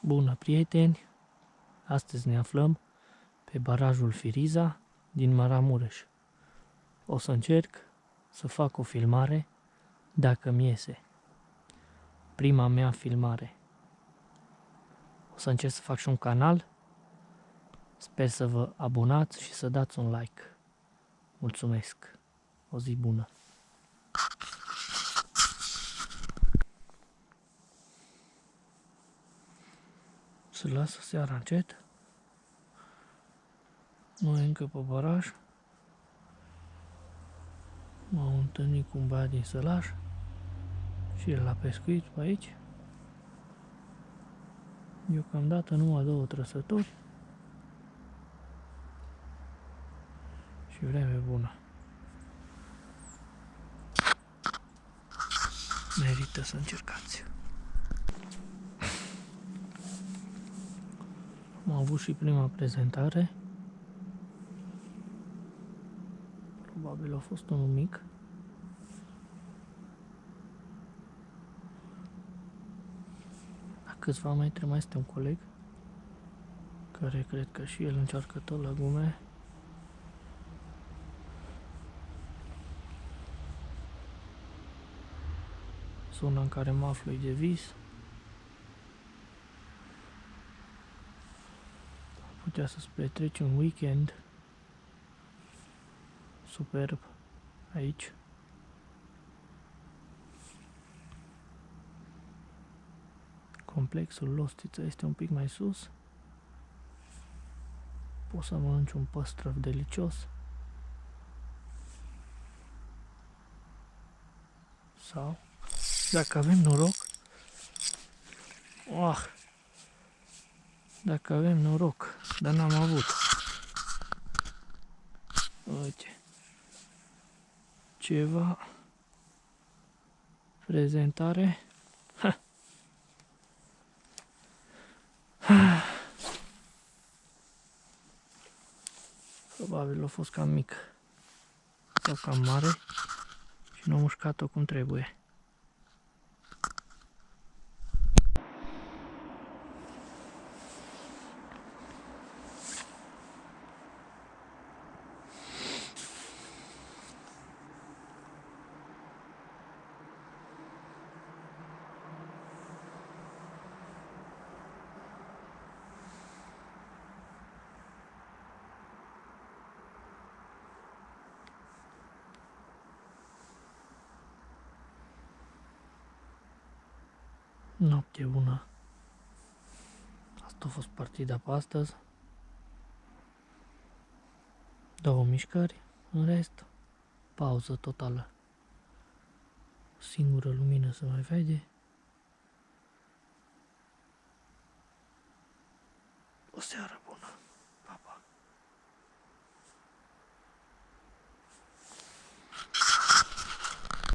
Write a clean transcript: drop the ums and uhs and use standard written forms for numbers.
Bună, prieteni! Astăzi ne aflăm pe barajul Firiza din Maramureș. O să încerc să fac o filmare dacă mi iese. Prima mea filmare. O să încerc să fac și un canal. Sper să vă abonați și să dați un like. Mulțumesc! O zi bună! Se lasă seara încet. Noi încă pe baraj. M-am întâlnit cu un băiat din Sălaș și el la pescuit pe aici. Deocamdată numai 2 trăsături și vreme bună. Merită să încercați. Am avut și prima prezentare. Probabil a fost unul mic. La câțiva metri mai este un coleg care cred că și el încearcă tot la gume. Zona în care mă aflu e de vis. Putea să-ți petreci un weekend superb aici. Complexul Lostița este un pic mai sus. Poți să mănânci un păstrăv delicios. Sau, dacă avem noroc, dacă avem noroc, dar n-am avut. Uite, ceva prezentare. Probabil a fost cam mic sau cam mare și n-am mușcat-o cum trebuie. Noapte bună. Asta a fost partida pe astăzi. 2 mișcări, în rest, pauză totală. O singură lumină se mai vede. O seară bună.